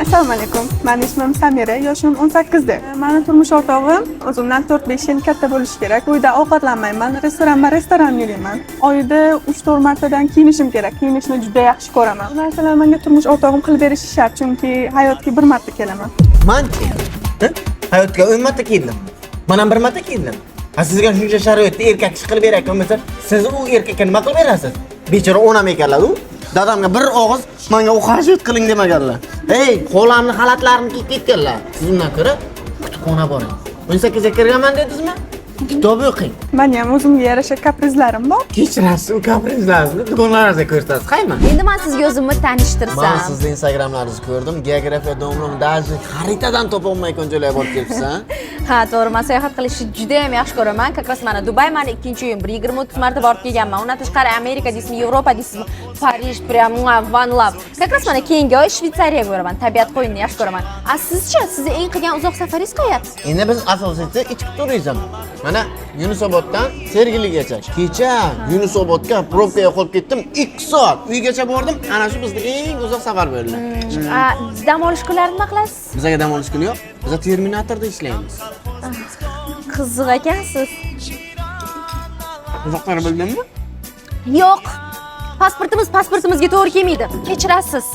Assalomu alaykum. Mening ismim Samira, yoshim 18 da. Mening turmush o'rtog'im o'zimdan 4-5 yil katta bo'lishi kerak. Uyda ovqatlanmayman, restoran yurayman. Oyda 3-4 martadan kiyinishim kerak. Kiyinishni juda yaxshi ko'raman. Bu narsalar menga turmush o'rtog'im qilib berishi shart, chunki hayotga bir marta kelaman. Manki. Hayotga 10 marta keldim. Men ham bir marta keldim. Ha sizga shuncha sharoitda erkak ish qilib berayotgan bo'lsa, siz u erkakka nima qilib berasiz? Bechora onam ekanlar u. Dadamga bir og'iz menga u xarajat qiling demaganlar. Ey, qo'lamni xalatlarini kiyib ketganlar. Siz undan ko'ra kutubxona boring. 18 ga kirganman dedingizmi? Kitob o'qing. Men ham o'zimga yarasha kaprizlarim bor. Kechirasiz u kaprizlarni do'konlaringizda ko'rsatasiz. Qayman? Endi men sizga o'zimni tanishtirsam. Men sizni Instagramlaringizni ko'rdim. Geografiya domlam даже xaritadan topa olmay joylarga borib kelibsiz. Ha, to'g'ri, men sayohat qilishni juda ham yaxshi ko'raman. Как раз mana Dubay meni ikkinchi uyim. 20-30 marta borib kelganman. Undan tashqari Amerika deysizmi, Yevropa deysizmi, Parij, prям one love. Как раз mana keyingi oy Shveysariyaga boraman. Tabiat qo'yinini yaxshi ko'raman. Sizchi, sizni eng qilgan uzoq safaringiz qayerda? Endi biz asosiysi ichki turizm. Mana Yunusoboddan Sergeligacha. Kecha Yunusobodga probkaga qolib ketdim. 2 soat uygacha bordim. Ana shu bizning eng uzoq safar bo'ldi. Dam olish kunlarini nima qilasiz? Bizga dam olish kuni yo'q. Biz Terminatorda ishlaymiz. Qiziq ekansiz. Uzoqlarni bildingmi? Yo'q. Pasportimizga to'g'ri kelmaydi. Kechirasiz.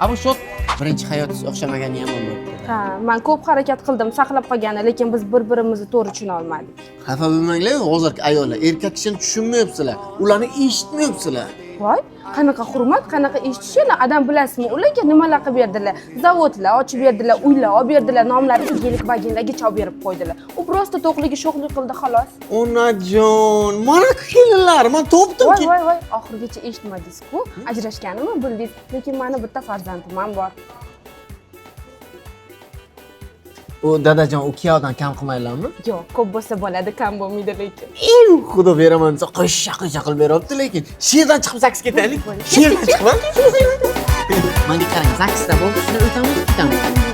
Bu shot birinchi hayotingiz o'xshamagani ham bo'ldi. Ha, men ko'p harakat qildim, saqlab qolgani, lekin biz bir-birimizni to'g'ri tushuna olmadik. Xafa bo'lmanglar, hozirgi ayollar erkak kishini tushunmayapsizlar. Ularni eshitmayapsizlar. Voy, qanaqa hurmat, qanaqa eshitishlar, adam bilasizmi? Ularga nimalar qilib berdilar? Zavodlar ochib berdilar, uylar olib berdilar, nomlarini egilik vaginlarga olib berib qo'ydilar. U prosta to'qligi sho'xlik qildi xolos. Onajon, mana kelinlar, men topdim ki. Voy, oxirigacha eshitmadingiz-ku. Ajrashganimni bildingiz, lekin meni bitta farzandim ham bor. O dadajon, u kuyovdan kam qilmaylarmi? Yo'q, ko'p bo'lsa bo'ladi, kam bo'lmaydi lekin. Xudo beraman desa qo'shsha qilib beryapti, lekin sherdan chiqib zaksga ketaylik. Sherdan chiqib. Menga qarang, zaksda bo'lib, shuni o'tamiz, ketamiz.